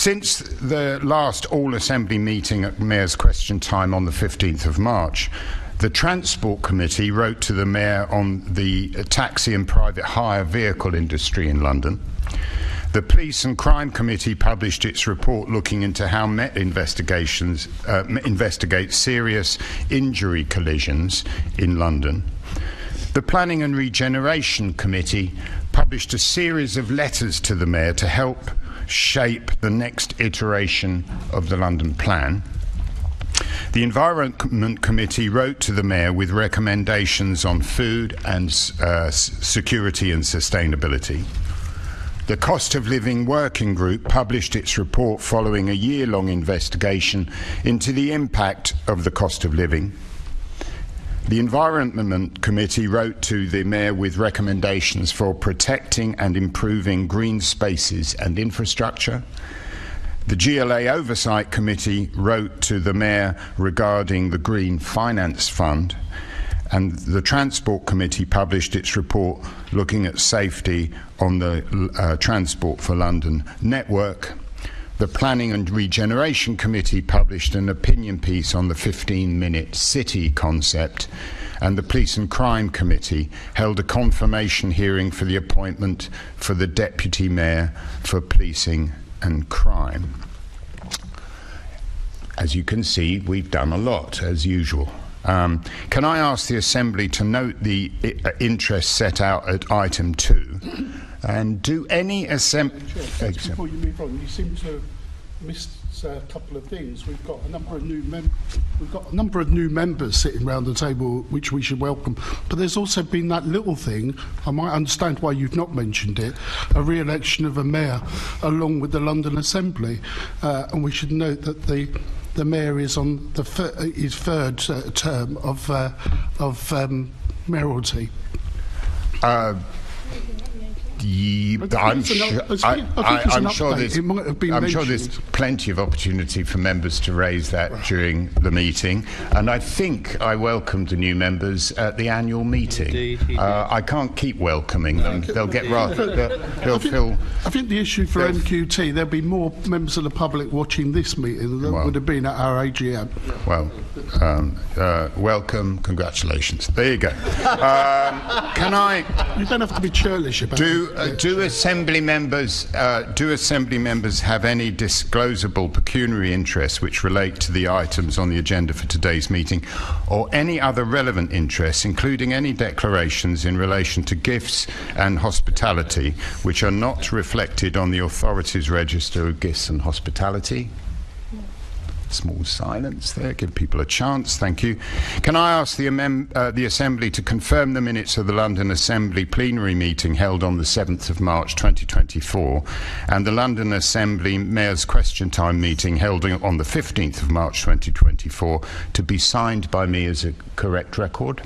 Since the last all-assembly meeting at Mayor's Question Time on the 15th of March, the Transport Committee wrote to the Mayor on the taxi and private hire vehicle industry in London. The Police and Crime Committee published its report looking into how Met investigations investigate serious injury collisions in London. The Planning and Regeneration Committee published a series of letters to the Mayor to help shape the next iteration of the London Plan. The Environment Committee wrote to the Mayor with recommendations on food and security and sustainability. The Cost of Living Working Group published its report following a year-long investigation into the impact of the cost of living. The Environment Committee wrote to the Mayor with recommendations for protecting and improving green spaces and infrastructure. The GLA Oversight Committee wrote to the Mayor regarding the Green Finance Fund, and the Transport Committee published its report looking at safety on the Transport for London network. The Planning and Regeneration Committee published an opinion piece on the 15-minute city concept, and the Police and Crime Committee held a confirmation hearing for the appointment for the Deputy Mayor for Policing and Crime. As you can see, we've done a lot, as usual. Can I ask the Assembly to note the interest set out at item 2? And do any Assembly... Before you move on, you seem to have missed a couple of things. We've got a number of new members sitting around the table, which we should welcome. But there's also been that little thing, I might understand why you've not mentioned it, a re-election of a mayor along with the London Assembly. And we should note that the mayor is on his third term of mayoralty. I'm sure there's plenty of opportunity for members to raise that during the meeting, and I think I welcomed the new members at the annual meeting. I can't keep welcoming them; they'll get rather. I think the issue for NQT, there'll be more members of the public watching this meeting than would have been at our AGM. Well, welcome, congratulations. There you go. Can I? You don't have to be churlish about it. Do Assembly members have any disclosable pecuniary interests which relate to the items on the agenda for today's meeting, or any other relevant interests, including any declarations in relation to gifts and hospitality, which are not reflected on the authorities' register of gifts and hospitality? Small silence there, give people a chance, thank you. Can I ask the Assembly to confirm the minutes of the London Assembly plenary meeting held on the 7th of March 2024 and the London Assembly Mayor's Question Time meeting held on the 15th of March 2024 to be signed by me as a correct record?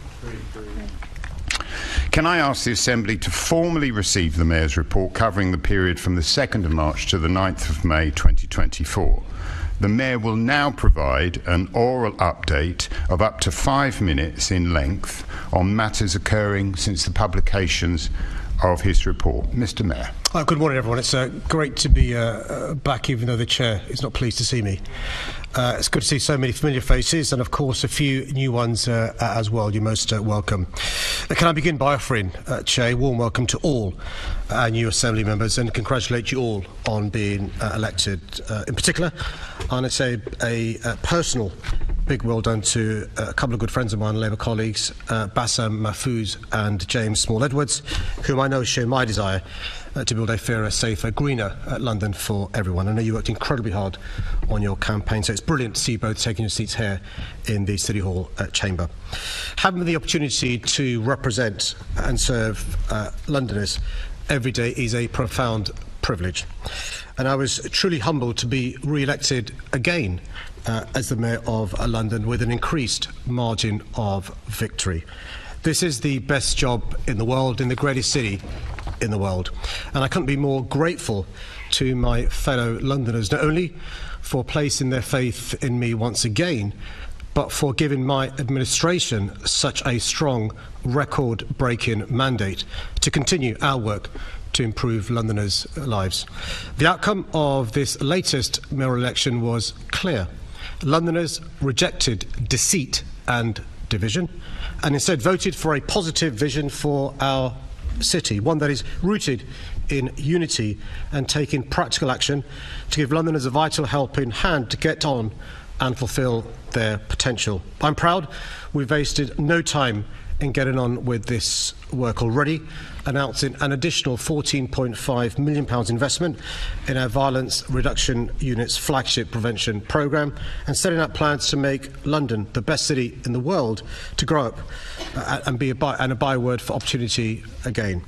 Can I ask the Assembly to formally receive the Mayor's report covering the period from the 2nd of March to the 9th of May 2024? The Mayor will now provide an oral update of up to 5 minutes in length on matters occurring since the publications of his report. Mr. Mayor. Good morning, everyone. It's great to be back, even though the Chair is not pleased to see me. It's good to see so many familiar faces and, of course, a few new ones as well. You're most welcome. Can I begin by offering, Chair, a warm welcome to all our new Assembly members and congratulate you all on being elected. In particular, I want to say a personal big well done to a couple of good friends of mine, Labour colleagues, Bassam Mahfouz and James Small-Edwards, whom I know share my desire to build a fairer, safer, greener London for everyone. I know you worked incredibly hard on your campaign, so it's brilliant to see you both taking your seats here in the City Hall chamber. Having the opportunity to represent and serve Londoners every day is a profound privilege. And I was truly humbled to be re-elected again as the Mayor of London with an increased margin of victory. This is the best job in the world, in the greatest city in the world. And I couldn't be more grateful to my fellow Londoners, not only for placing their faith in me once again, but for giving my administration such a strong record-breaking mandate to continue our work to improve Londoners' lives. The outcome of this latest mayoral election was clear. Londoners rejected deceit and division and instead voted for a positive vision for our city, one that is rooted in unity and taking practical action to give Londoners a vital helping hand to get on and fulfil their potential. I'm proud we've wasted no time in getting on with this work already, announcing an additional £14.5 million investment in our Violence Reduction Unit's flagship prevention programme and setting up plans to make London the best city in the world to grow up and be a byword for opportunity again.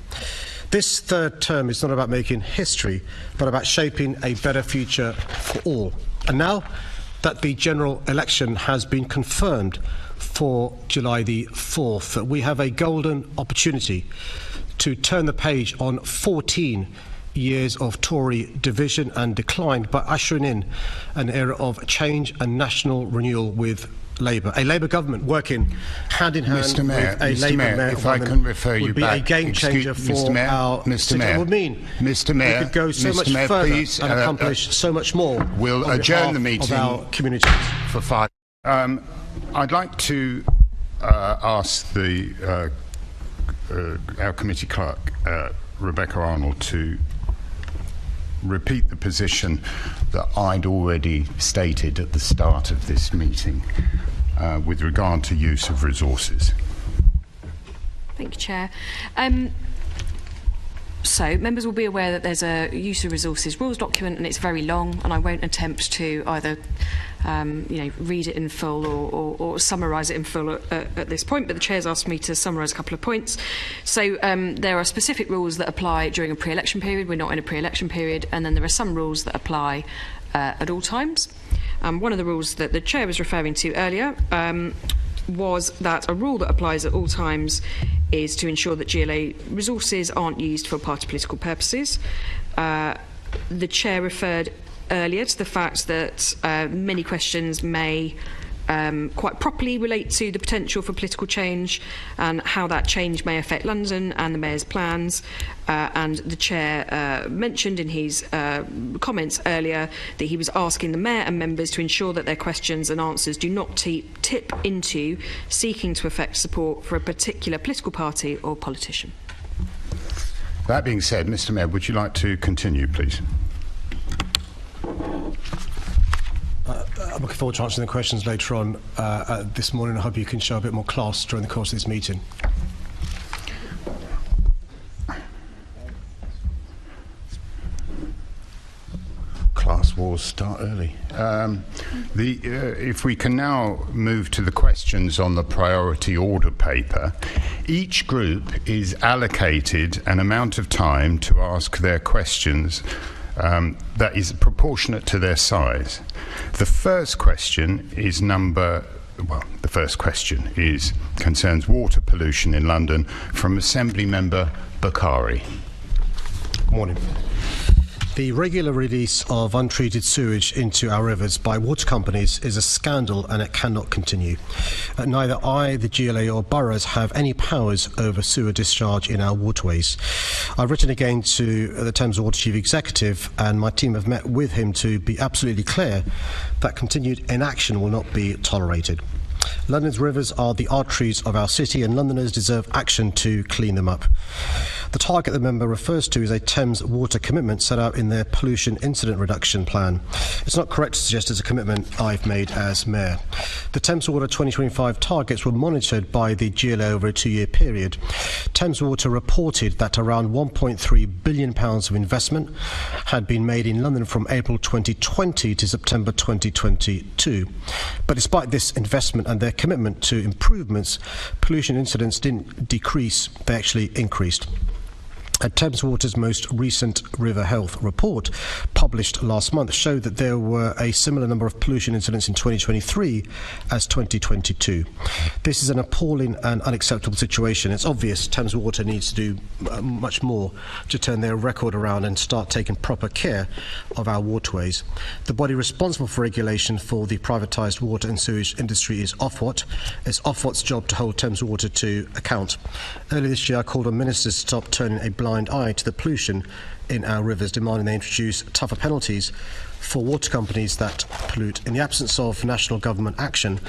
This third term is not about making history, but about shaping a better future for all. And now that the general election has been confirmed for July the 4th, we have a golden opportunity to turn the page on 14 years of Tory division and decline by ushering in an era of change and national renewal with Labour. A Labour government working hand in hand with a Labour mayor, if I can refer you would be back, a game changer for our city. It would mean Mr. Mayor, we could go so much further and accomplish so much more. We'll adjourn the meeting of our communities. for 5. I'd like to ask our committee clerk, Rebecca Arnold, to repeat the position that I'd already stated at the start of this meeting with regard to use of resources. Thank you, Chair. So, members will be aware that there's a use of resources rules document and it's very long, and I won't attempt to either read it in full or summarise it in full at this point, but the Chair's asked me to summarise a couple of points. So there are specific rules that apply during a pre-election period. We're not in a pre-election period, and then there are some rules that apply at all times. One of the rules that the Chair was referring to earlier was that a rule that applies at all times is to ensure that GLA resources aren't used for party political purposes. The Chair referred earlier to the fact that many questions may quite properly relate to the potential for political change and how that change may affect London and the Mayor's plans. And the Chair mentioned in his comments earlier that he was asking the Mayor and members to ensure that their questions and answers do not tip into seeking to affect support for a particular political party or politician. That being said, Mr. Mayor, would you like to continue, please? I'm looking forward to answering the questions later on this morning. I hope you can show a bit more class during the course of this meeting. Class wars start early. If we can now move to the questions on the priority order paper, each group is allocated an amount of time to ask their questions that is proportionate to their size. The first question concerns water pollution in London from Assembly Member Bokhari. Morning. The regular release of untreated sewage into our rivers by water companies is a scandal, and it cannot continue. Neither I, the GLA or boroughs have any powers over sewer discharge in our waterways. I've written again to the Thames Water Chief Executive, and my team have met with him to be absolutely clear that continued inaction will not be tolerated. London's rivers are the arteries of our city, and Londoners deserve action to clean them up. The target the member refers to is a Thames Water commitment set out in their pollution incident reduction plan. It's not correct to suggest it's a commitment I've made as Mayor. The Thames Water 2025 targets were monitored by the GLA over a 2-year period. Thames Water reported that around £1.3 billion of investment had been made in London from April 2020 to September 2022. But despite this investment and their commitment to improvements, pollution incidents didn't decrease, they actually increased. Thames Water's most recent river health report, published last month, showed that there were a similar number of pollution incidents in 2023 as 2022. This is an appalling and unacceptable situation. It's obvious Thames Water needs to do much more to turn their record around and start taking proper care of our waterways. The body responsible for regulation for the privatised water and sewage industry is Ofwat. It's Ofwat's job to hold Thames Water to account. Earlier this year, I called on ministers to stop turning a blind blind eye to the pollution in our rivers, demanding they introduce tougher penalties for water companies that pollute. In the absence of national government action,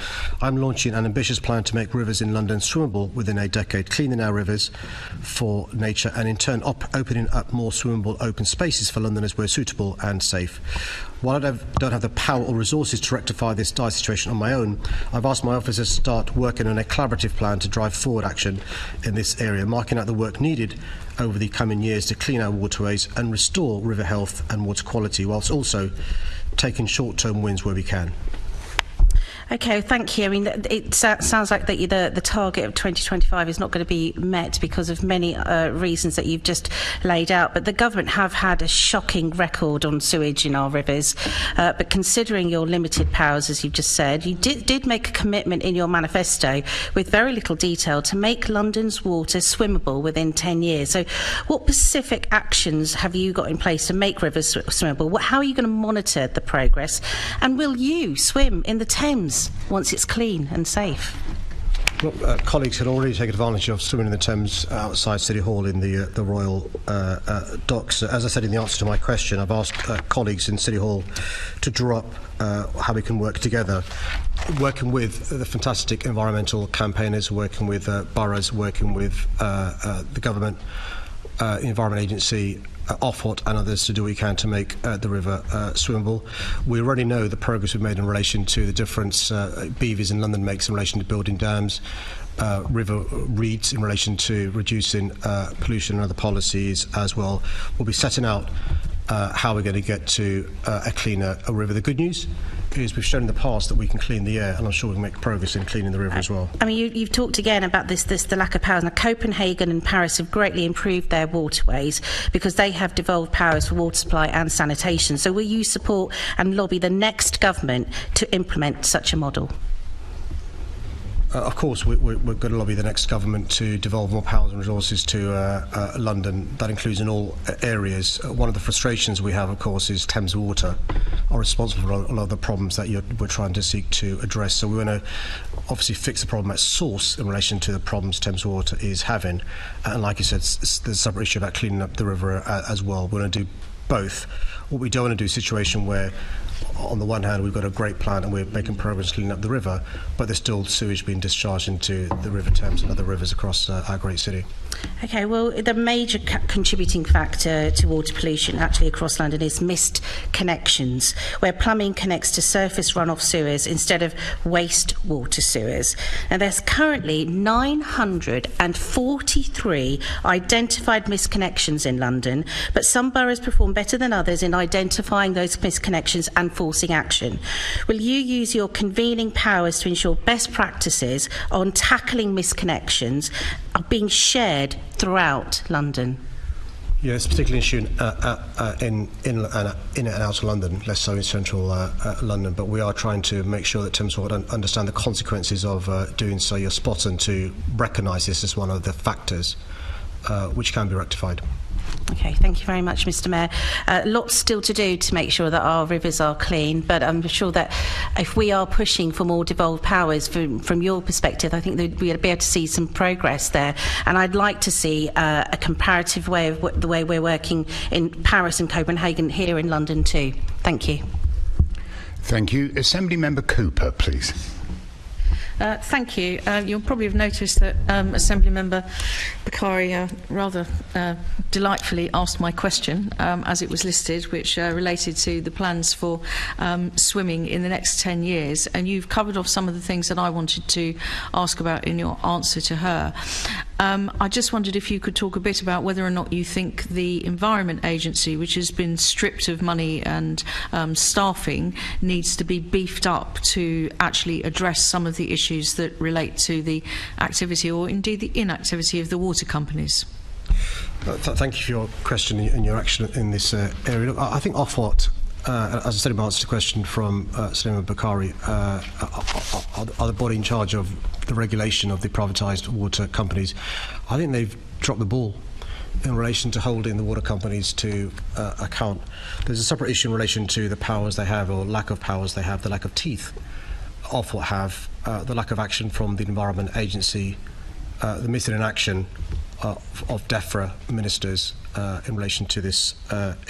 I'm launching an ambitious plan to make rivers in London swimmable within a decade, cleaning our rivers for nature and in turn opening up more swimmable open spaces for Londoners where suitable and safe. While I don't have the power or resources to rectify this dire situation on my own, I've asked my officers to start working on a collaborative plan to drive forward action in this area, marking out the work needed over the coming years to clean our waterways and restore river health and water quality, whilst also taking short-term wins where we can. Okay, thank you. I mean, it sounds like the target of 2025 is not going to be met because of many reasons that you've just laid out. But the government have had a shocking record on sewage in our rivers. But considering your limited powers, as you've just said, you did make a commitment in your manifesto with very little detail to make London's water swimmable within 10 years. So what specific actions have you got in place to make rivers swimmable? How are you going to monitor the progress? And will you swim in the Thames once it's clean and safe? Well, colleagues had already taken advantage of swimming in the Thames outside City Hall in the Royal Docks. As I said in the answer to my question, I've asked colleagues in City Hall to draw up how we can work together, working with the fantastic environmental campaigners, working with boroughs, working with the government, Environment Agency, Ofwat and others to do what we can to make the river swimmable. We already know the progress we've made in relation to the difference Beavers in London makes in relation to building dams, river reeds in relation to reducing pollution and other policies as well. We'll be setting out how we're going to get to a cleaner river. The good news is we've shown in the past that we can clean the air, and I'm sure we can make progress in cleaning the river as well. I mean, you've talked again about the lack of powers. Now, Copenhagen and Paris have greatly improved their waterways because they have devolved powers for water supply and sanitation. So will you support and lobby the next government to implement such a model? Of course, we're going to lobby the next government to devolve more powers and resources to London. That includes in all areas. One of the frustrations we have, of course, is Thames Water are responsible for a lot of the problems that we're trying to seek to address. So we want to obviously fix the problem at source in relation to the problems Thames Water is having. And like you said, there's a separate issue about cleaning up the river as well. We want to do both. What we don't want to do is a situation where on the one hand we've got a great plan and we're making progress cleaning up the river, but there's still sewage being discharged into the River Thames and other rivers across our great city. Okay, well, the major contributing factor to water pollution actually across London is missed connections, where plumbing connects to surface runoff sewers instead of wastewater sewers. And there's currently 943 identified misconnections in London, but some boroughs perform better than others in identifying those misconnections and forcing action. Will you use your convening powers to ensure best practices on tackling misconnections are being shared throughout London? Yeah, it's particularly an issue in and out of London, less so in central London, but we are trying to make sure that Thames Water understand the consequences of doing so. You're spot on to recognise this as one of the factors which can be rectified. Okay, thank you very much, Mr. Mayor. Lots still to do to make sure that our rivers are clean, but I'm sure that if we are pushing for more devolved powers from your perspective, I think that we'll be able to see some progress there. And I'd like to see a comparative way of the way we're working in Paris and Copenhagen here in London too. Thank you. Thank you. Assembly Member Cooper, please. Thank you. You'll probably have noticed that Assemblymember Bokhari rather delightfully asked my question as it was listed, which related to the plans for swimming in the next 10 years. And you've covered off some of the things that I wanted to ask about in your answer to her. I just wondered if you could talk a bit about whether or not you think the Environment Agency, which has been stripped of money and staffing, needs to be beefed up to actually address some of the issues that relate to the activity or indeed the inactivity of the water companies. Thank you for your question and your action in this area. Look, I think Ofwat, as I said in my answer to the question from Hina Bokhari, are the body in charge of the regulation of the privatised water companies. I think they've dropped the ball in relation to holding the water companies to account. There's a separate issue in relation to the powers they have or lack of powers they have, the lack of teeth Ofwat have, the lack of action from the Environment Agency, the missing in action DEFRA ministers in relation to this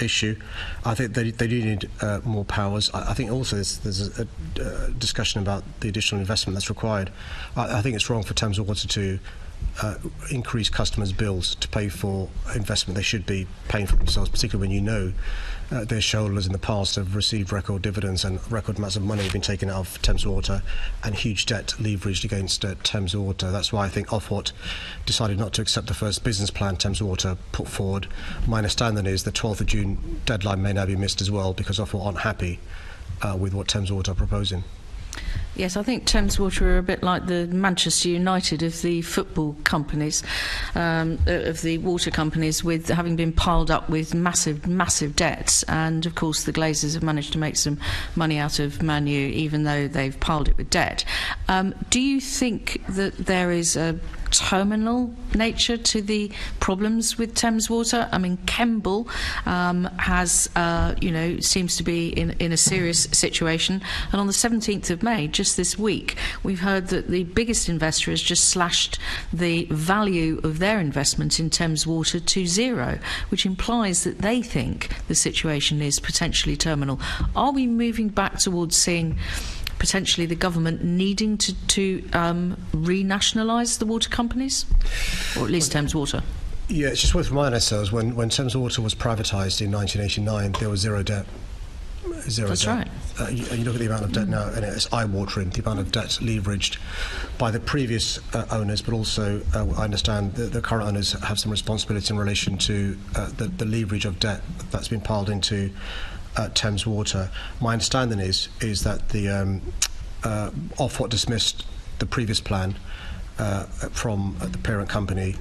issue. I think they do need more powers. I think also there's a discussion about the additional investment that's required. I think it's wrong for Thames Water to increase customers' bills to pay for investment they should be paying for themselves, particularly when you know their shareholders in the past have received record dividends and record amounts of money have been taken out of Thames Water and huge debt leveraged against Thames Water. That's why I think Ofwat decided not to accept the first business plan Thames Water put forward. My understanding is the 12th of June deadline may now be missed as well because Ofwat aren't happy with what Thames Water are proposing. Yes, I think Thames Water are a bit like the Manchester United of the football companies, of the water companies, with having been piled up with massive debts. And of course, the Glazers have managed to make some money out of Man U, even though they've piled it with debt. Do you think that there is a terminal nature to the problems with Thames Water? I mean, Kemble has, seems to be in a serious situation. And on the 17th of May, just this week, we've heard that the biggest investor has just slashed the value of their investment in Thames Water to zero, which implies that they think the situation is potentially terminal. Are we moving back towards seeing potentially the government needing to renationalise the water companies, or at least Thames Water? Yeah, it's just worth reminding ourselves when Thames Water was privatised in 1989, there was zero debt. That's right. You look at the amount of debt now, and it's eye-watering, the amount of debt leveraged by the previous owners, but also I understand the current owners have some responsibility in relation to the leverage of debt that's been piled into Thames Water. My understanding is that the Ofwat dismissed the previous plan from the parent company,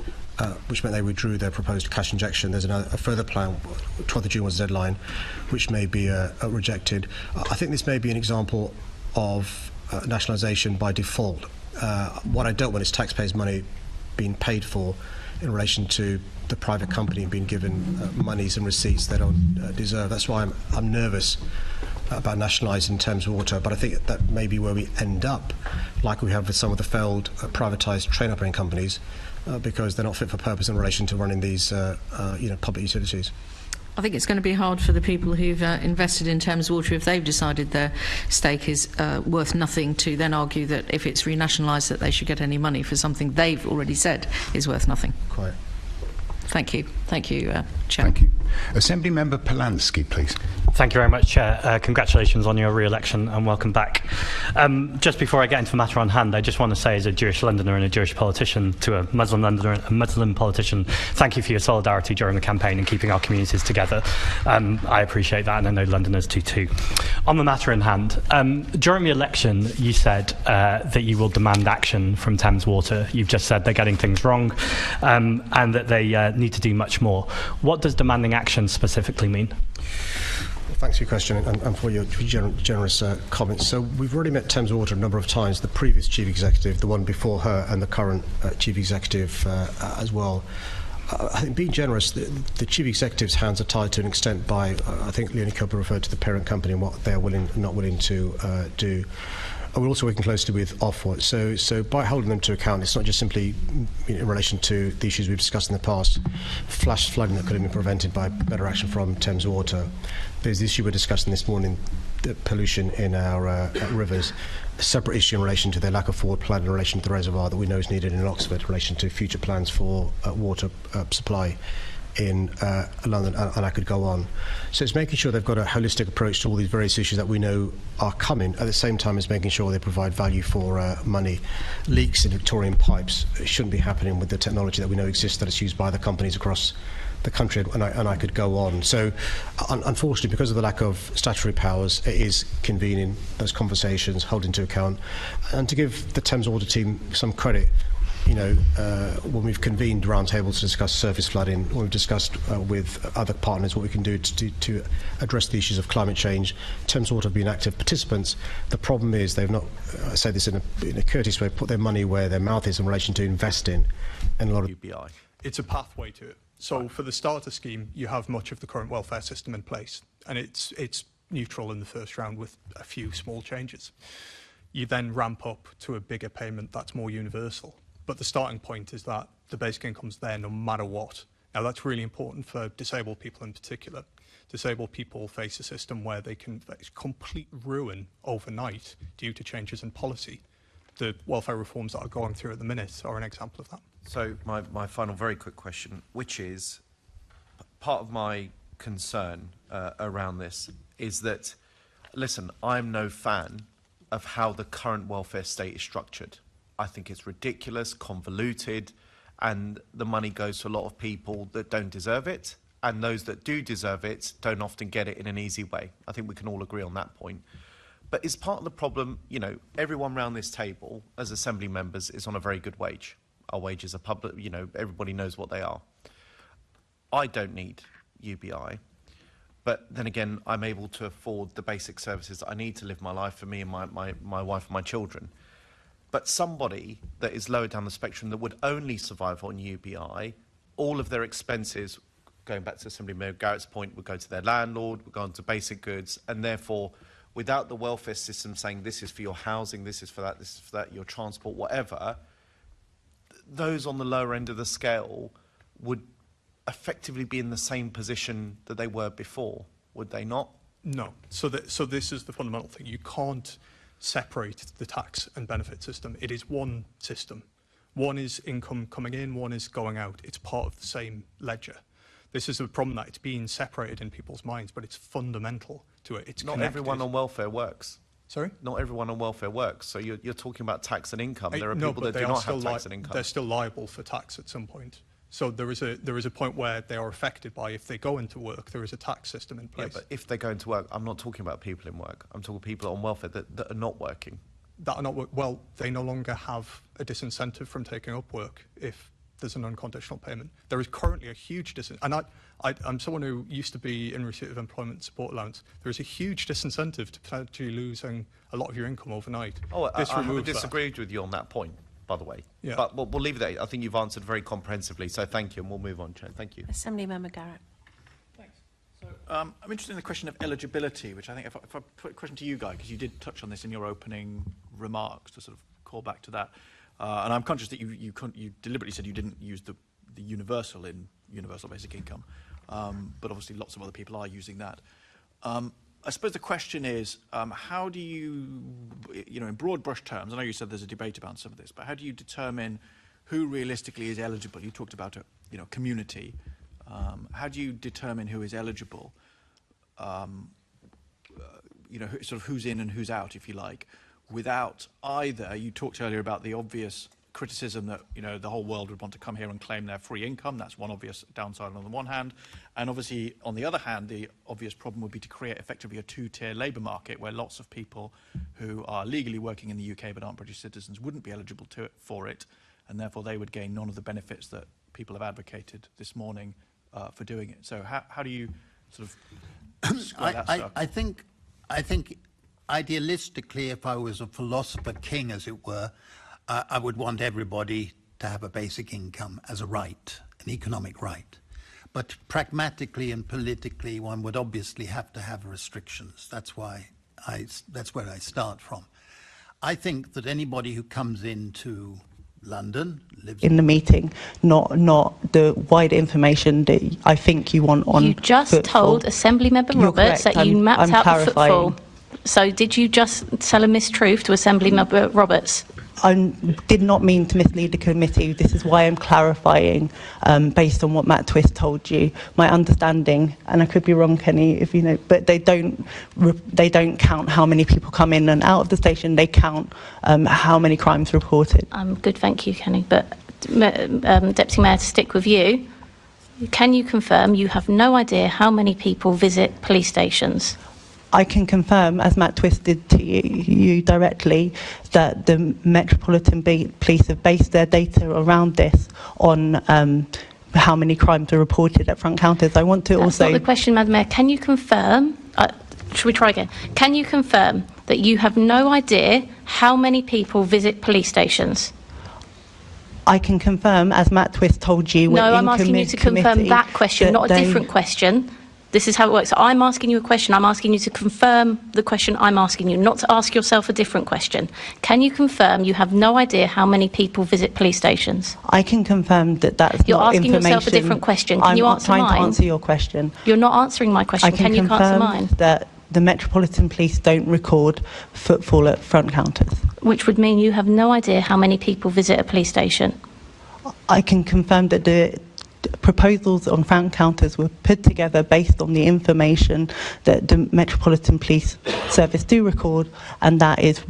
which meant they withdrew their proposed cash injection. There's a further plan, 12th of June was the deadline, which may be rejected. I think this may be an example of nationalisation by default. What I don't want is taxpayers' money being paid for in relation to the private company being given monies and receipts they don't deserve. That's why I'm nervous about nationalising Thames Water, but I think that may be where we end up, like we have with some of the failed privatised train operating companies, because they're not fit for purpose in relation to running these public utilities. I think it's going to be hard for the people who've invested in Thames Water, if they've decided their stake is worth nothing, to then argue that if it's renationalised that they should get any money for something they've already said is worth nothing. Quite. Thank you. Thank you, Chair. Thank you. Assembly Member Polanski, please. Thank you very much, Chair. Congratulations on your re-election and welcome back. Just before I get into the matter on hand, I just want to say, as a Jewish Londoner and a Jewish politician to a Muslim Londoner and a Muslim politician, thank you for your solidarity during the campaign and keeping our communities together. I appreciate that, and I know Londoners do too. On the matter in hand, during the election, you said that you will demand action from Thames Water. You've just said they're getting things wrong and that they need to do much more. What does demanding action specifically mean? Well, thanks for your question and for your generous comments. So we've already met Thames Water a number of times, the previous chief executive, the one before her, and the current chief executive as well. I think, being generous, the chief executive's hands are tied to an extent by, I think Leonie Cooper referred to the parent company and what they're willing and not willing to do. And we're also working closely with Ofwat. So by holding them to account, it's not just simply in relation to the issues we've discussed in the past, flash flooding that could have been prevented by better action from Thames Water. There's the issue we're discussing this morning, the pollution in our rivers. A separate issue in relation to their lack of forward plan in relation to the reservoir that we know is needed in Oxford in relation to future plans for water supply in London, and I could go on. So it's making sure they've got a holistic approach to all these various issues that we know are coming, at the same time as making sure they provide value for money. Leaks in Victorian pipes shouldn't be happening with the technology that we know exists, that is used by the companies across the country, and I could go on. So unfortunately, because of the lack of statutory powers, it is convening those conversations, holding to account, and to give the Thames Water team some credit. When we've convened roundtables to discuss surface flooding, when we've discussed with other partners what we can do to address the issues of climate change, Thames Water have been active participants. The problem is they've not, I say this in a courteous way, put their money where their mouth is in relation to investing in a lot of UBI. It's a pathway to it. So for the starter scheme, you have much of the current welfare system in place, and it's neutral in the first round with a few small changes. You then ramp up to a bigger payment that's more universal. But the starting point is that the basic income's there no matter what. Now, that's really important for disabled people in particular. Disabled people face a system where they can face complete ruin overnight due to changes in policy. The welfare reforms that are going through at the minute are an example of that. So my final very quick question, which is part of my concern around this, is that, listen, I'm no fan of how the current welfare state is structured. I think it's ridiculous, convoluted, and the money goes to a lot of people that don't deserve it, and those that do deserve it don't often get it in an easy way. I think we can all agree on that point. But is part of the problem, you know, everyone around this table as Assembly members is on a very good wage. Our wages are public, you know, everybody knows what they are. I don't need UBI, but then again, I'm able to afford the basic services that I need to live my life for me and my wife and my children. But somebody that is lower down the spectrum that would only survive on UBI, all of their expenses, going back to Assemblymember Garrett's point, would go to their landlord, would go on to basic goods, and therefore, without the welfare system saying this is for your housing, this is for that, your transport, whatever, those on the lower end of the scale would effectively be in the same position that they were before, would they not? No. So this is the fundamental thing. You can't separate the tax and benefit system. It is one system. One is income coming in, one is going out. It's part of the same ledger. This is a problem that it's being separated in people's minds, but it's fundamental to it. It's not connected. Everyone on welfare works. Sorry? Not everyone on welfare works. So you're talking about tax and income. There are people that do not have tax and income. They're still liable for tax at some point. So there is a point where they are affected by, if they go into work, there is a tax system in place. Yeah, but if they go into work, I'm not talking about people in work. I'm talking people on welfare that are not working. That are not work. Well, they no longer have a disincentive from taking up work if there's an unconditional payment. There is currently a huge disincentive, and I'm someone who used to be in receipt of employment support allowance. There is a huge disincentive to potentially losing a lot of your income overnight. Oh, I haven't disagreed with you on that point, by the way. Yeah. But we'll leave it there. I think you've answered very comprehensively, so thank you, and we'll move on, Chair. Thank you. Assemblymember Garrett. Thanks. So I'm interested in the question of eligibility, which I think if I put a question to you, Guy, because you did touch on this in your opening remarks, to sort of call back to that. And I'm conscious that you deliberately said you didn't use the universal in universal basic income, but obviously lots of other people are using that. I suppose the question is, how do you, in broad brush terms, I know you said there's a debate about some of this, but how do you determine who realistically is eligible? You talked about a community. How do you determine who is eligible? Sort of who's in and who's out, if you like, without either, you talked earlier about the obvious criticism that, the whole world would want to come here and claim their free income. That's one obvious downside on the one hand. And obviously, on the other hand, the obvious problem would be to create effectively a two-tier labour market where lots of people who are legally working in the UK but aren't British citizens wouldn't be eligible for it, and therefore they would gain none of the benefits that people have advocated this morning for doing it. So how do you sort of square that circle? I think idealistically, if I was a philosopher king, as it were, I would want everybody to have a basic income as a right, an economic right. But pragmatically and politically, one would obviously have to have restrictions. That's where I start from. I think that anybody who comes into London lives in the meeting, not the wider information that I think you want on. You just footfall. Told Assemblymember Roberts that you mapped out the footfall. So did you just tell a mistruth to Assemblymember Roberts? I did not mean to mislead the committee. This is why I'm clarifying, based on what Matt Twist told you. My understanding, and I could be wrong, Kenny, if you know, but they don't count how many people come in and out of the station. They count how many crimes reported. Good, thank you, Kenny. But Deputy Mayor, to stick with you, can you confirm you have no idea how many people visit police stations? I can confirm, as Matt Twist did to you directly, that the Metropolitan Police have based their data around this on how many crimes are reported at front counters. I want to That's also... not the question, Madam Mayor. Can you confirm... should we try again? Can you confirm that you have no idea how many people visit police stations? I can confirm, as Matt Twist told you... No, I'm asking you to confirm that question, not a different question. This is how it works. So I'm asking you a question. I'm asking you to confirm the question I'm asking you, not to ask yourself a different question. Can you confirm you have no idea how many people visit police stations? I can confirm that that's You're not asking information. yourself a different question. Can you answer mine? I'm trying to answer your question. You're not answering my question. Can you answer mine? That the Metropolitan Police don't record footfall at front counters. Which would mean you have no idea how many people visit a police station. I can confirm that the proposals on front counters were put together based on the information that the Metropolitan Police Service do record, and that is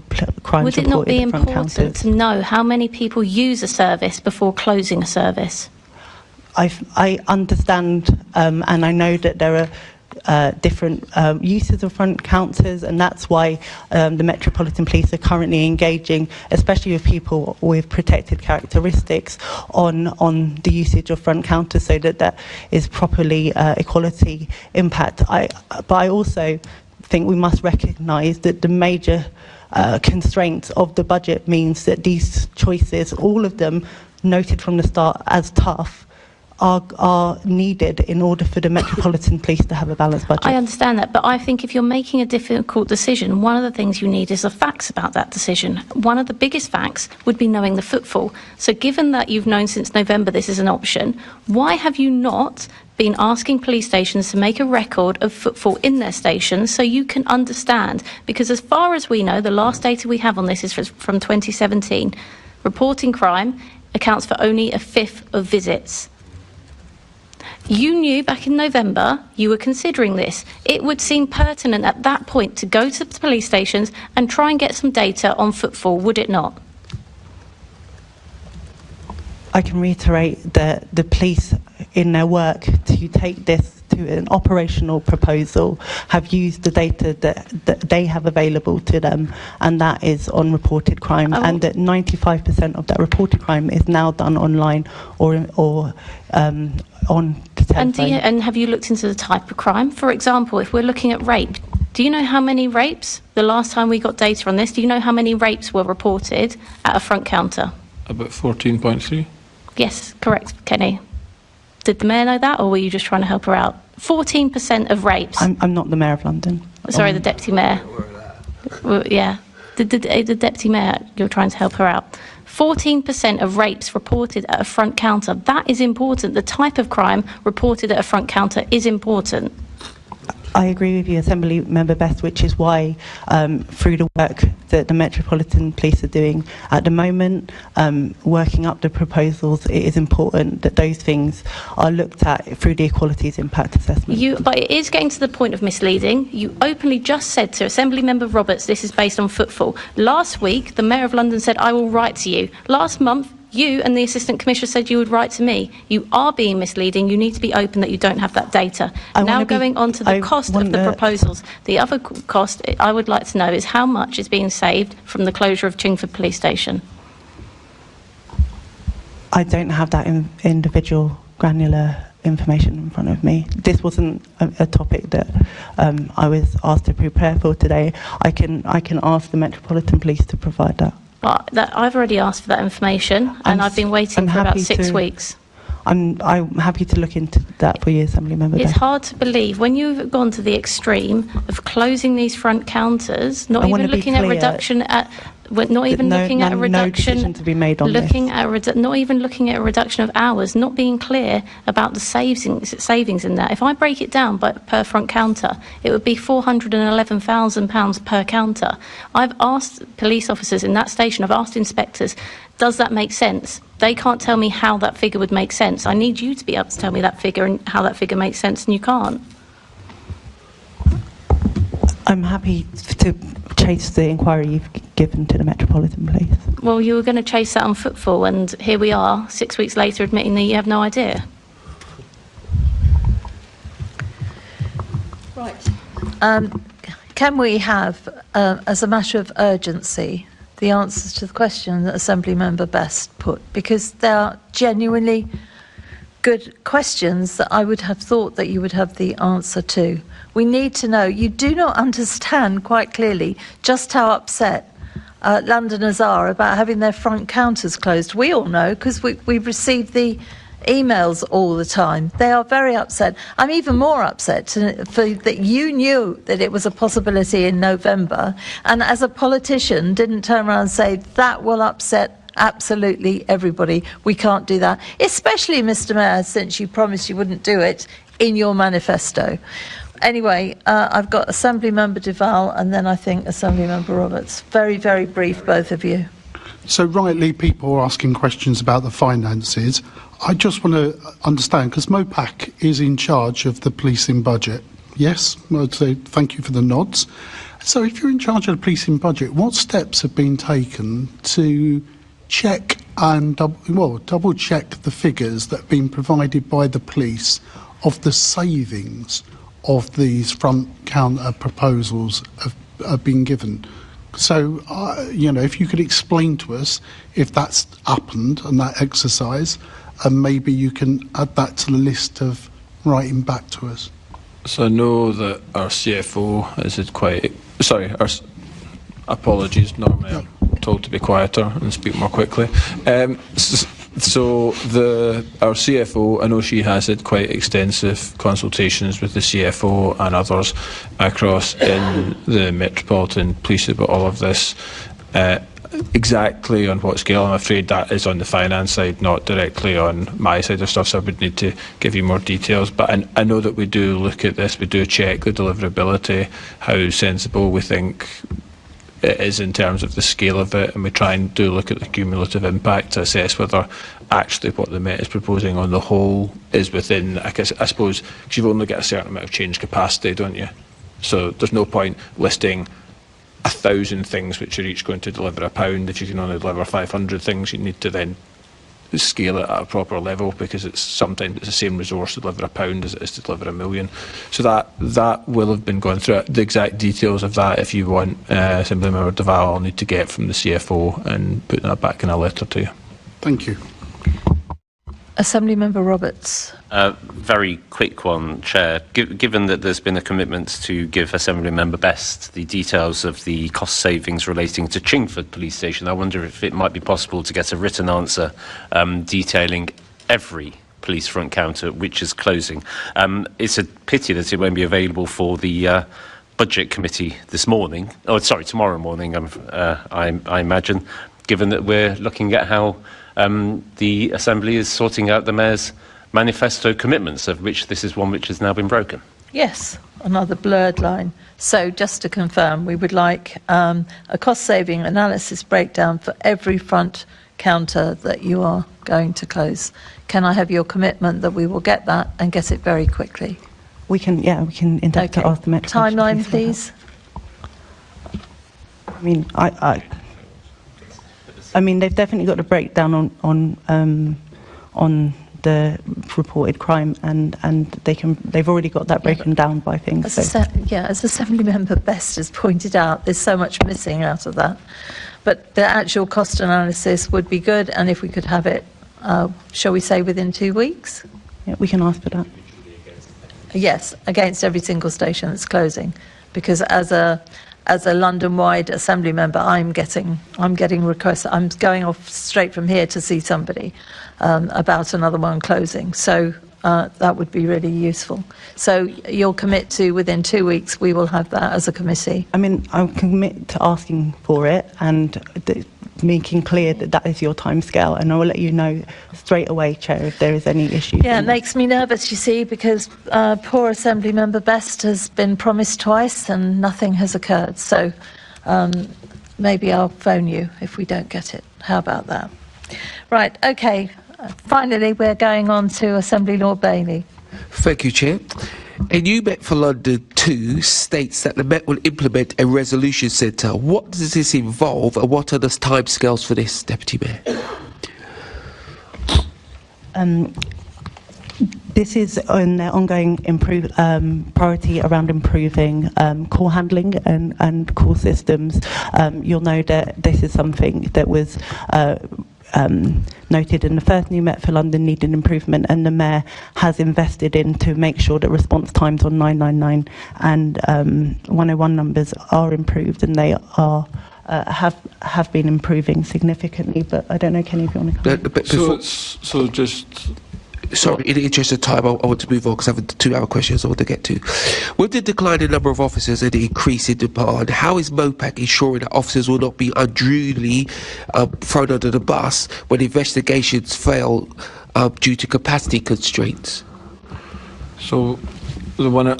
crimes Would it not reported be at front important counters. to know how many people use a service before closing a service? I understand, and I know that there are different uses of front counters, and that's why the Metropolitan Police are currently engaging, especially with people with protected characteristics, on the usage of front counters, so that that is properly equality impact. But I also think we must recognise that the major constraints of the budget means that these choices, all of them noted from the start as tough, are needed in order for the Metropolitan Police to have a balanced budget. I understand that, but I think if you're making a difficult decision, one of the things you need is the facts about that decision. One of the biggest facts would be knowing the footfall. So given that you've known since November this is an option, why have you not been asking police stations to make a record of footfall in their stations so you can understand? Because as far as we know, the last data we have on this is from 2017. Reporting crime accounts for only a fifth of visits. You knew back in November you were considering this. It would seem pertinent at that point to go to the police stations and try and get some data on footfall, would it not? I can reiterate that the police, in their work to take this to an operational proposal, have used the data that they have available to them, and that is on reported crime, and that 95% of that reported crime is now done online or on the telephone. And have you looked into the type of crime? For example, if we're looking at rape, do you know how many rapes, the last time we got data on this, do you know how many rapes were reported at a front counter? About 14.3. Yes, correct, Kenny. Did the Mayor know that, or were you just trying to help her out? 14% of rapes. I'm not the Mayor of London. Sorry, the Deputy Mayor. Well, yeah, the Deputy Mayor, you're trying to help her out. 14% of rapes reported at a front counter. That is important. The type of crime reported at a front counter is important. I agree with you, Assembly Member Best, which is why through the work that the Metropolitan Police are doing at the moment, working up the proposals, it is important that those things are looked at through the equalities impact assessment. But it is getting to the point of misleading. You openly just said to Assembly Member Roberts this is based on footfall. Last week, the Mayor of London said, I will write to you. Last month, you and the Assistant Commissioner said you would write to me. You are being misleading. You need to be open that you don't have that data. Now going on to the cost of the proposals. The other cost I would like to know is how much is being saved from the closure of Chingford Police Station? I don't have that individual granular information in front of me. This wasn't a topic that I was asked to prepare for today. I can ask the Metropolitan Police to provide that. I've already asked for that information, and I've been waiting for about 6 weeks. I'm happy to look into that for you, Assembly Member. It's hard to believe when you've gone to the extreme of closing these front counters, not even looking at reduction at. Not even looking at a reduction. To be made on looking at not even looking at a reduction of hours. Not being clear about the savings in that. If I break it down per front counter, it would be £411,000 per counter. I've asked police officers in that station. I've asked inspectors. Does that make sense? They can't tell me how that figure would make sense. I need you to be able to tell me that figure and how that figure makes sense, and you can't. I'm happy to chase the inquiry you've given to the Metropolitan Police. Well, you were going to chase that on footfall, and here we are, 6 weeks later, admitting that you have no idea. Right. Can we have, as a matter of urgency, the answers to the question that Assembly Member Best put? Because they are genuinely good questions that I would have thought that you would have the answer to. We need to know. You do not understand quite clearly just how upset Londoners are about having their front counters closed. We all know because we've received the emails all the time. They are very upset. I'm even more upset that you knew that it was a possibility in November, and as a politician didn't turn around and say that will upset absolutely everybody. We can't do that, especially, Mr. Mayor, since you promised you wouldn't do it in your manifesto. Anyway, I've got Assembly Member Duval and then I think Assembly Member Roberts. Very, very brief, both of you. So rightly, people are asking questions about the finances. I just want to understand, because MOPAC is in charge of the policing budget. Yes, I'd say thank you for the nods. So if you're in charge of the policing budget, what steps have been taken to check and double check the figures that have been provided by the police of the savings of these front counter proposals have been given? So, if you could explain to us if that's happened and that exercise, and maybe you can add that to the list of writing back to us. So I know that our CFO is quite... Sorry, apologies, normally I'm told to be quieter and speak more quickly. So our CFO, I know she has had quite extensive consultations with the CFO and others across in the Metropolitan Police about all of this. Exactly on what scale, I'm afraid that is on the finance side, not directly on my side of stuff, so I would need to give you more details. But I know that we do look at this, we do check the deliverability, how sensible we think it is in terms of the scale of it, and we try and do look at the cumulative impact to assess whether actually what the Met is proposing on the whole is within, I suppose, because you've only got a certain amount of change capacity, don't you? So there's no point listing 1,000 things which are each going to deliver £1 if you can only deliver 500 things. You need to then scale it at a proper level, because sometimes it's the same resource to deliver £1 as it is to deliver 1 million. So that will have been gone through. The exact details of that, if you want, Assembly Member Duval, I'll need to get from the CFO and put that back in a letter to you. Thank you. Assembly Member Roberts. Very quick one, Chair. Given that there's been a commitment to give Assembly Member Best the details of the cost savings relating to Chingford Police Station, I wonder if it might be possible to get a written answer detailing every police front counter which is closing. It's a pity that it won't be available for the Budget Committee this morning. Oh, sorry, tomorrow morning, I imagine, given that we're looking at how the Assembly is sorting out the Mayor's manifesto commitments, of which this is one which has now been broken. Yes, another blurred line. So just to confirm, we would like a cost-saving analysis breakdown for every front counter that you are going to close. Can I have your commitment that we will get that and get it very quickly? We can endeavour to ask the Met. Timeline, please. I mean, they've definitely got a breakdown on the reported crime, and they've already got that broken down by things. As Assembly Member Best has pointed out, there's so much missing out of that. But the actual cost analysis would be good, and if we could have it, shall we say within 2 weeks? Yeah, we can ask for that. Yes, against every single station that's closing, because as a London-wide Assembly member, I'm getting requests. I'm going off straight from here to see somebody about another one closing. So that would be really useful. So you'll commit to within 2 weeks we will have that as a committee. I mean, I'll commit to asking for it and making clear that that is your timescale, and I will let you know straight away, Chair, if there is any issue. Yeah, it makes me nervous, you see, because poor Assembly Member Best has been promised twice and nothing has occurred. So maybe I'll phone you if we don't get it. How about that? Right, okay. Finally, we're going on to Assembly Lord Bailey. Thank you, Chair. A new Met for London 2 states that the Met will implement a resolution centre. What does this involve, and what are the timescales for this, Deputy Mayor? This is on their ongoing priority around improving call handling and call systems. You'll know that this is something that was noted in the first new Met for London needed improvement, and the Mayor has invested in to make sure that response times on 999 and 101 numbers are improved, and they are have been improving significantly. But I don't know, Kenny, if you want to comment. So just Sorry, in the interest of time, I want to move on because I have 2 other questions I want to get to. With the decline in number of officers and the increase in demand, how is MOPAC ensuring that officers will not be unduly thrown under the bus when investigations fail due to capacity constraints? So, the one, I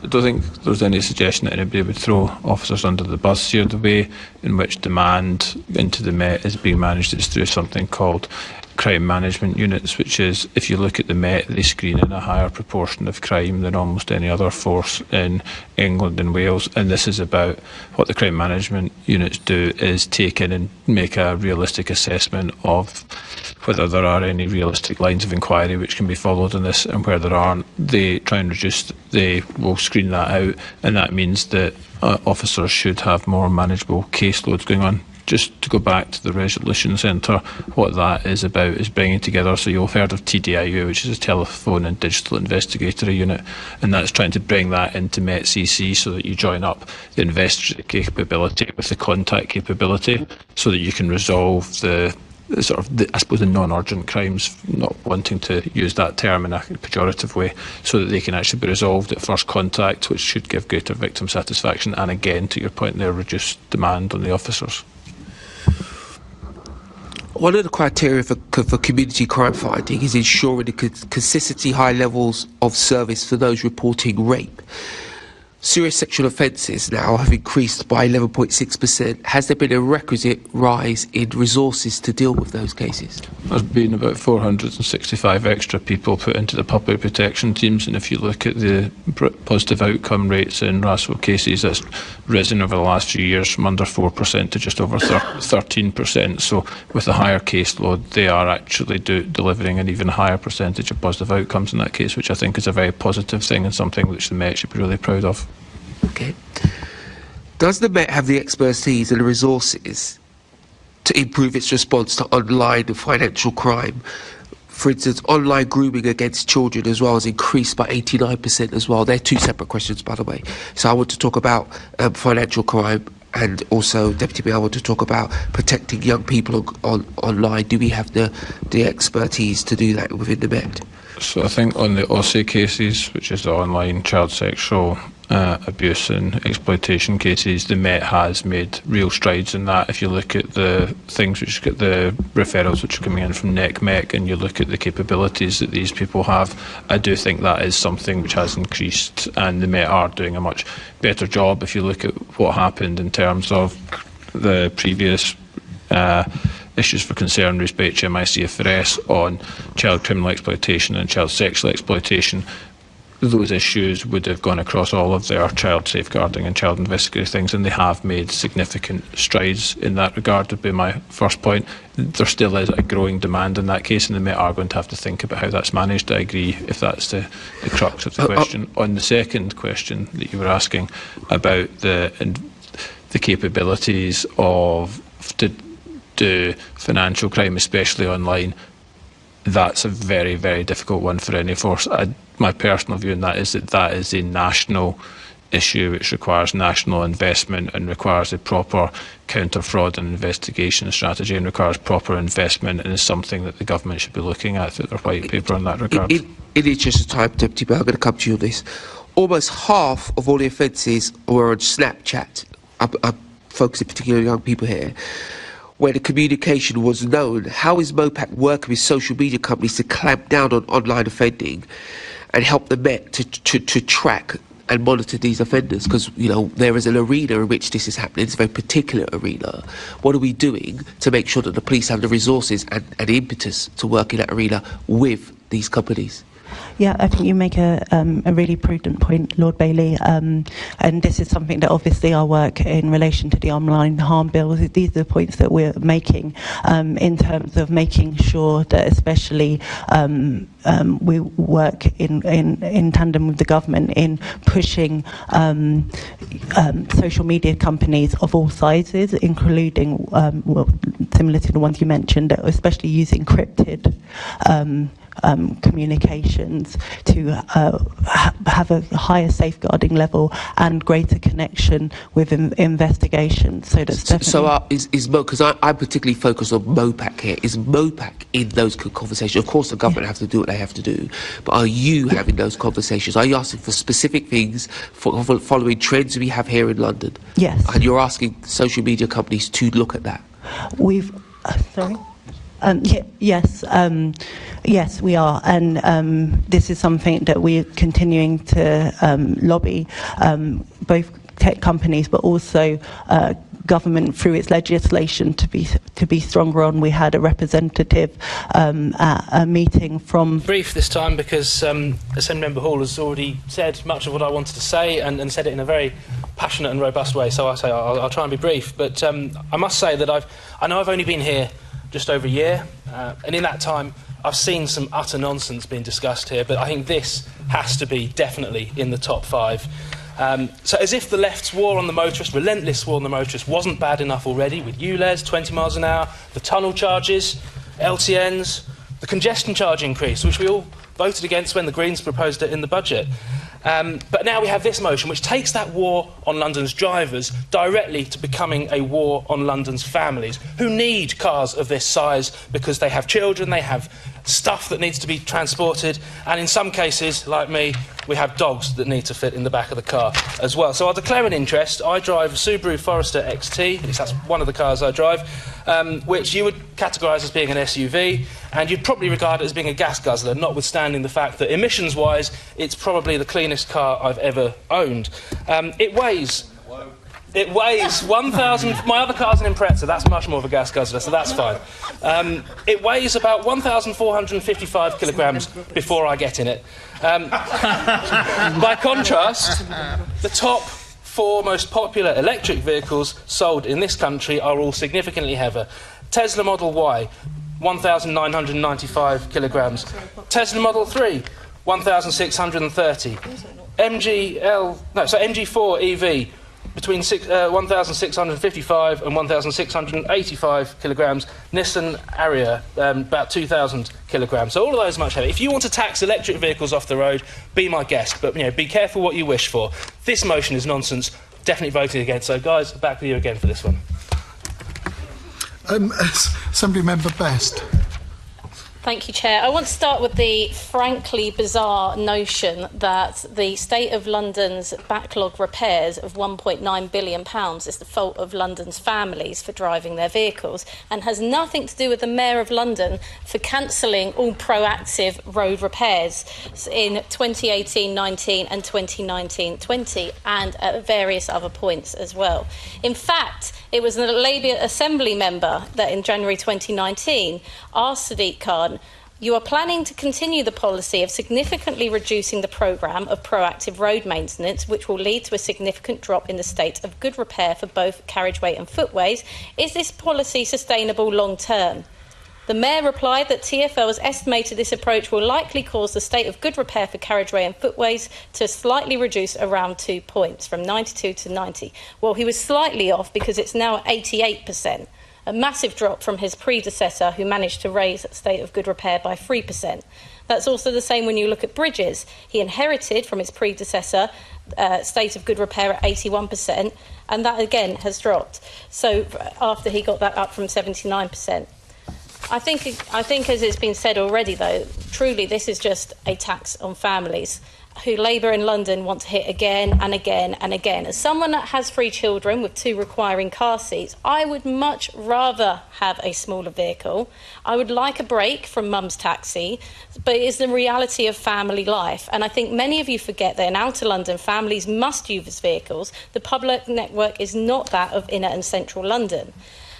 don't think there's any suggestion that anybody would throw officers under the bus here. The way in which demand into the Met is being managed is through something called crime management units, which is, if you look at the Met, they screen in a higher proportion of crime than almost any other force in England and Wales. And this is about what the crime management units do is take in and make a realistic assessment of whether there are any realistic lines of inquiry which can be followed in this, and where there aren't, they try and reduce, they will screen that out, and that means that officers should have more manageable caseloads going on. Just to go back to the Resolution Centre, what that is about is bringing together, so you'll have heard of TDIU, which is a telephone and digital investigatory unit, and that's trying to bring that into METCC so that you join up the investigatory capability with the contact capability so that you can resolve the sort of, I suppose, the non-urgent crimes, not wanting to use that term in a pejorative way, so that they can actually be resolved at first contact, which should give greater victim satisfaction and, again, to your point there, reduce demand on the officers. One of the criteria for community crime fighting is ensuring the consistency high levels of service for those reporting rape. Serious sexual offences now have increased by 11.6%. Has there been a requisite rise in resources to deal with those cases? There's been about 465 extra people put into the public protection teams, and if you look at the positive outcome rates in RASFO cases, that's risen over the last few years from under 4% to just over 13%. So with a higher caseload, they are actually delivering an even higher percentage of positive outcomes in that case, which I think is a very positive thing and something which the Met should be really proud of. Okay. Does the Met have the expertise and the resources to improve its response to online and financial crime? For instance, online grooming against children as well has increased by 89% as well. They're 2 separate questions, by the way. So I want to talk about financial crime, and also, Deputy Mayor, I want to talk about protecting young people online. Do we have the expertise to do that within the Met? So I think on the OSSE cases, which is the online child sexual abuse and exploitation cases, the Met has made real strides in that. If you look at the things which get the referrals which are coming in from NECMEC, and you look at the capabilities that these people have, I do think that is something which has increased, and the Met are doing a much better job. If you look at what happened in terms of the previous issues for concern raised by HMICFRS on child criminal exploitation and child sexual exploitation, those issues would have gone across all of their child safeguarding and child investigatory things, and they have made significant strides in that regard, would be my first point. There still is a growing demand in that case, and the Met are going to have to think about how that's managed. I agree, if that's the crux of the question. On the second question that you were asking about the capabilities of to do financial crime, especially online, that's a very, very difficult one for any force. My personal view on that is a national issue which requires national investment and requires a proper counter-fraud and investigation strategy, and requires proper investment, and is something that the government should be looking at through their white paper in that regard. In the interest of time, Deputy Mayor, I'm going to come to you on this. Almost half of all the offences were on Snapchat. I'm focusing particularly on young people here, where the communication was known. How is MOPAC working with social media companies to clamp down on online offending and help the Met to track and monitor these offenders? Because, you know, there is an arena in which this is happening. It's a very particular arena. What are we doing to make sure that the police have the resources and impetus to work in that arena with these companies? Yeah, I think you make a really prudent point, Lord Bailey, and this is something that obviously our work in relation to the online harm bills, these are the points that we're making in terms of making sure that especially we work in tandem with the government in pushing social media companies of all sizes, including, similar to the ones you mentioned, especially using encrypted communications to have a higher safeguarding level and greater connection with investigations. So that's definitely... So is because I'm particularly focused on MOPAC here. Is MOPAC in those conversations? Of course, the government have to do what they have to do, but are you having those conversations? Are you asking for specific things for following trends we have here in London? Yes. And you're asking social media companies to look at that? We've... sorry? Yes, yes, we are, and this is something that we're continuing to lobby both tech companies, but also government through its legislation to be stronger on. We had a representative at a meeting from... Brief this time because Assemblymember Hall has already said much of what I wanted to say and said it in a very passionate and robust way. So I'll try and be brief. But I must say that I know I've only been here just over a year, and in that time I've seen some utter nonsense being discussed here, but I think this has to be definitely in the top 5. So as if the left's war on the motorist, relentless war on the motorist, wasn't bad enough already, with ULEZ, 20 miles an hour, the tunnel charges, LTNs, the congestion charge increase, which we all voted against when the Greens proposed it in the budget. But now we have this motion which takes that war on London's drivers directly to becoming a war on London's families, who need cars of this size because they have children, they have stuff that needs to be transported, and in some cases, like me, we have dogs that need to fit in the back of the car as well. So I'll declare an interest. I drive a Subaru Forester XT, at least that's one of the cars I drive, which you would categorise as being an SUV, and you'd probably regard it as being a gas guzzler, notwithstanding the fact that emissions-wise, it's probably the cleanest car I've ever owned. It weighs 1,000... My other car's an Impreza, that's much more of a gas guzzler, so that's fine. It weighs about 1,455 kilograms before I get in it. By contrast, the top 4 most popular electric vehicles sold in this country are all significantly heavier. Tesla Model Y, 1,995 kilograms. Tesla Model 3, 1,630. MG4 EV, between 1,655 and 1,685 kilograms. Nissan Ariya, about 2,000 kilograms. So all of those much heavier. If you want to tax electric vehicles off the road, be my guest, but be careful what you wish for. This motion is nonsense. Definitely voting against. So guys, back with you again for this one. Assemblymember Best. Thank you, Chair. I want to start with the frankly bizarre notion that the State of London's backlog repairs of £1.9 billion is the fault of London's families for driving their vehicles and has nothing to do with the Mayor of London for cancelling all proactive road repairs in 2018-19 and 2019-20 and at various other points as well. In fact, it was a Labour Assembly member that in January 2019 asked Sadiq Khan, "You are planning to continue the policy of significantly reducing the programme of proactive road maintenance, which will lead to a significant drop in the state of good repair for both carriageway and footways. Is this policy sustainable long term?" The Mayor replied that TfL has estimated this approach will likely cause the state of good repair for carriageway and footways to slightly reduce around 2 points, from 92 to 90. Well, he was slightly off because it's now at 88%, a massive drop from his predecessor who managed to raise state of good repair by 3%. That's also the same when you look at bridges. He inherited from his predecessor state of good repair at 81%, and that again has dropped. So after he got that up from 79%. I think, as it's been said already, though, truly this is just a tax on families who Labour in London want to hit again and again and again. As someone that has 3 children with 2 requiring car seats, I would much rather have a smaller vehicle. I would like a break from mum's taxi, but it is the reality of family life. And I think many of you forget that in outer London, families must use vehicles. The public network is not that of inner and central London.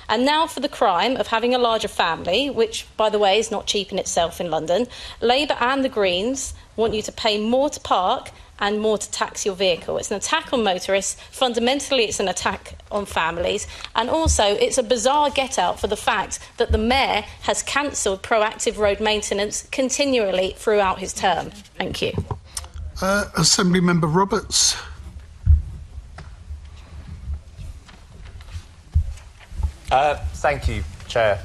And now for the crime of having a larger family, which, by the way, is not cheap in itself in London. Labour and the Greens want you to pay more to park and more to tax your vehicle. It's an attack on motorists. Fundamentally, it's an attack on families. And also, it's a bizarre get-out for the fact that the Mayor has cancelled proactive road maintenance continually throughout his term. Thank you. Assemblymember Roberts. Thank you, Chair.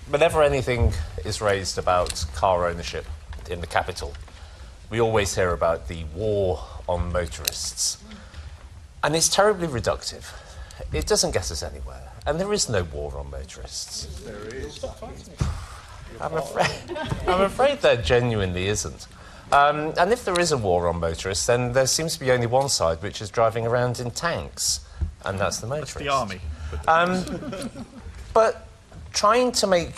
Whenever anything is raised about car ownership in the capital, we always hear about the war on motorists. And it's terribly reductive. It doesn't get us anywhere. And there is no war on motorists. There is. I'm afraid there genuinely isn't. And if there is a war on motorists, then there seems to be only one side, which is driving around in tanks, and that's the motorists. That's the army. But trying to make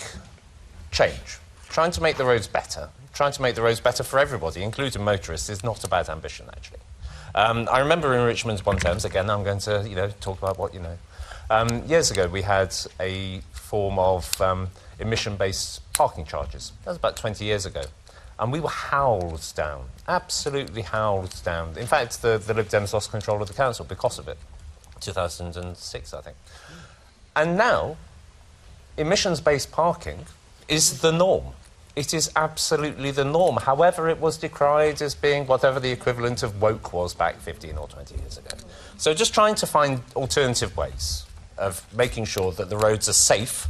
change, trying to make the roads better, trying to make the roads better for everybody, including motorists, is not a bad ambition, actually. I remember in Richmond's One Thames, again, I'm going to talk about what you know. Years ago, we had a form of emission-based parking charges. That was about 20 years ago. And we were howled down, absolutely howled down. In fact, the Lib Dems lost control of the council because of it. 2006, I think. And now, emissions-based parking is the norm. It is absolutely the norm. However, it was decried as being whatever the equivalent of woke was back 15 or 20 years ago. So just trying to find alternative ways of making sure that the roads are safe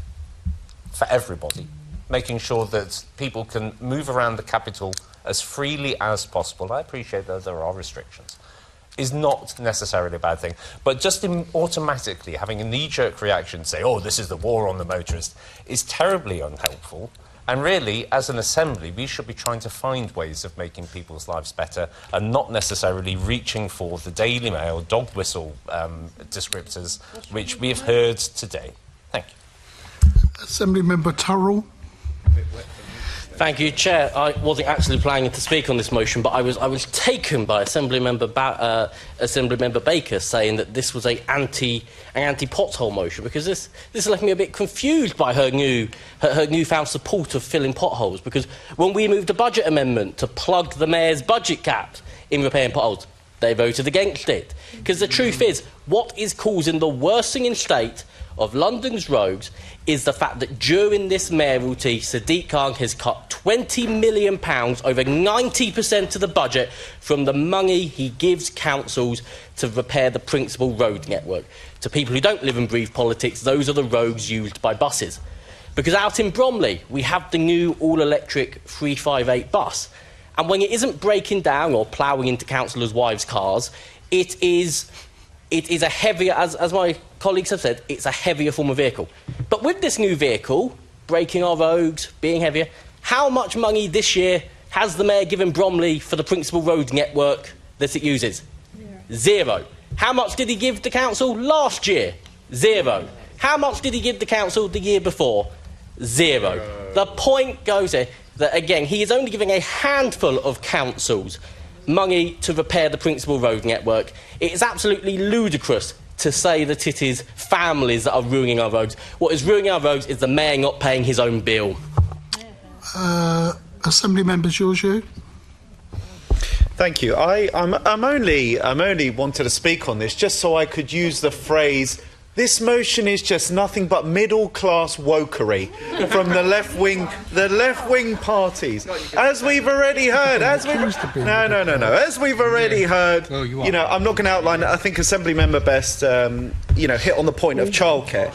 for everybody, making sure that people can move around the capital as freely as possible. I appreciate that there are restrictions. Is not necessarily a bad thing. But just automatically having a knee-jerk reaction, say, oh, this is the war on the motorist, is terribly unhelpful. And really, as an assembly, we should be trying to find ways of making people's lives better and not necessarily reaching for the Daily Mail dog whistle descriptors, which we have heard today. Thank you. Assembly Member Turrell. Thank you, Chair. I wasn't actually planning to speak on this motion, but I was taken by Assemblymember Baker saying that this was an anti-pothole motion, because this left me a bit confused by her newfound support of filling potholes. Because when we moved a budget amendment to plug the Mayor's budget gaps in repairing potholes, they voted against it. Because the truth is, what is causing the worsening state of London's roads is the fact that during this mayoralty, Sadiq Khan has cut £20 million, over 90% of the budget, from the money he gives councils to repair the principal road network. To people who don't live and breathe politics, those are the roads used by buses. Because out in Bromley, we have the new all-electric 358 bus. And when it isn't breaking down or ploughing into councillors' wives' cars, it is a heavier, as my colleagues have said, it's a heavier form of vehicle. But with this new vehicle, breaking our roads, being heavier, how much money this year has the Mayor given Bromley for the principal road network that it uses? Zero. How much did he give the council last year? Zero. How much did he give the council the year before? Zero. The point goes here that, again, he is only giving a handful of councils money to repair the principal road network. It is absolutely ludicrous to say that it is families that are ruining our roads. What is ruining our roads is the Mayor not paying his own bill. Assembly Member Georgiou. Thank you. I'm only wanted to speak on this just so I could use the phrase, this motion is just nothing but middle-class wokery from the left-wing parties. As we've already heard, as we've already heard, I'm not going to outline it. I think Assemblymember Best, hit on the point of childcare.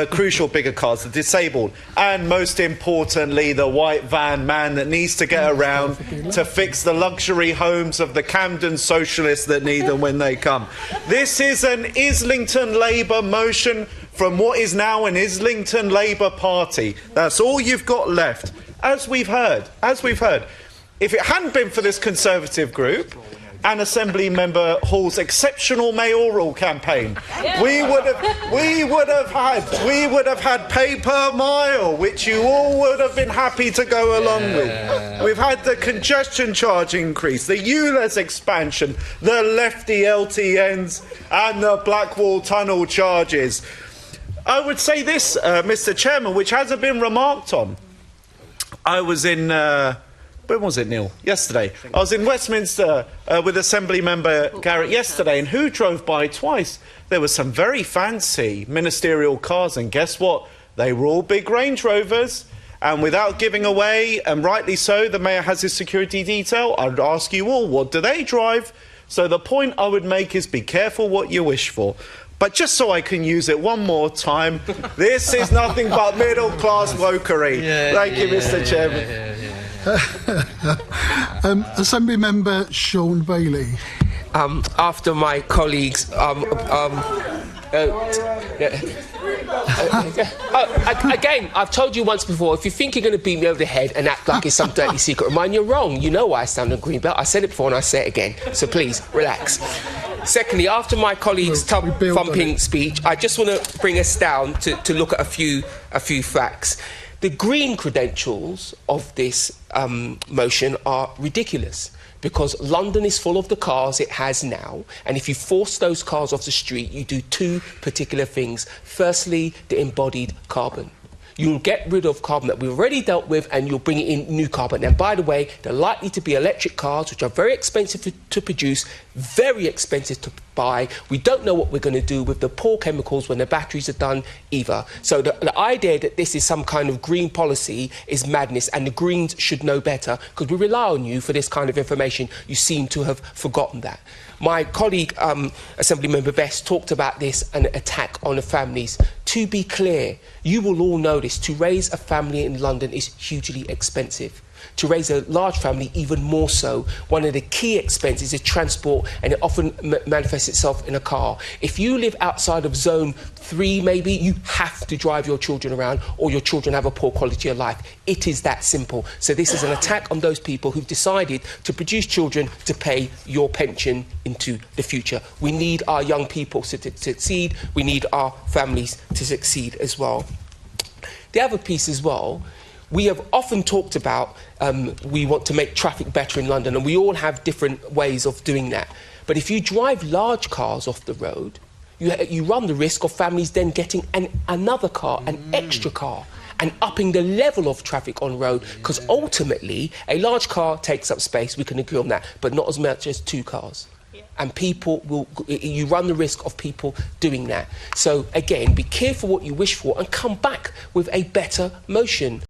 Crucial bigger cars, the disabled, and most importantly, the white van man that needs to get around to fix the luxury homes of the Camden socialists that need them when they come. This is an Islington Labour motion from what is now an Islington Labour Party. That's all you've got left. As we've heard, if it hadn't been for this Conservative group and Assembly Member Hall's exceptional mayoral campaign, we would have had pay per mile, which you all would have been happy to go along with. We've had the congestion charge increase, the ULEZ expansion, the lefty LTNs, and the Blackwall Tunnel charges. I would say this, Mr. Chairman, which hasn't been remarked on. I was in. When was it, Neil? Yesterday. I was in Westminster with Assembly Member Garrett yesterday, and who drove by twice? There were some very fancy ministerial cars, and guess what? They were all big Range Rovers. And without giving away, and rightly so, the Mayor has his security detail, I'd ask you all, what do they drive? So the point I would make is be careful what you wish for. But just so I can use it one more time, this is nothing but middle-class wokery. Thank you, Mr. Chairman. Assembly Member Sean Bailey. After my colleagues again, I've told you once before, if you think you're going to beat me over the head and act like it's some dirty secret of mine, you're wrong. You know why I stand on green belt. I said it before and I say it again. So please, relax. Secondly, after my colleague's thumping speech, I just want to bring us down to look at a few facts. The green credentials of this motion are ridiculous, because London is full of the cars it has now, and if you force those cars off the street, you do two particular things. Firstly, the embodied carbon. You'll get rid of carbon that we've already dealt with, and you'll bring in new carbon. And by the way, they're likely to be electric cars, which are very expensive to produce, very expensive to buy. We don't know what we're going to do with the poor chemicals when the batteries are done either. So the idea that this is some kind of green policy is madness, and the Greens should know better, because we rely on you for this kind of information. You seem to have forgotten that. My colleague, Assemblymember Best, talked about this, an attack on the families. To be clear, you will all know this, to raise a family in London is hugely expensive. To raise a large family, even more so. One of the key expenses is transport, and it often manifests itself in a car. If you live outside of zone 3, maybe, you have to drive your children around, or your children have a poor quality of life. It is that simple. So this is an attack on those people who've decided to produce children to pay your pension into the future. We need our young people to succeed. We need our families to succeed as well. The other piece as well, we have often talked about we want to make traffic better in London, and we all have different ways of doing that. But if you drive large cars off the road, you run the risk of families then getting another car, an extra car, and upping the level of traffic on road, because ultimately a large car takes up space, we can agree on that, but not as much as two cars. And you run the risk of people doing that. So again, be careful what you wish for and come back with a better motion.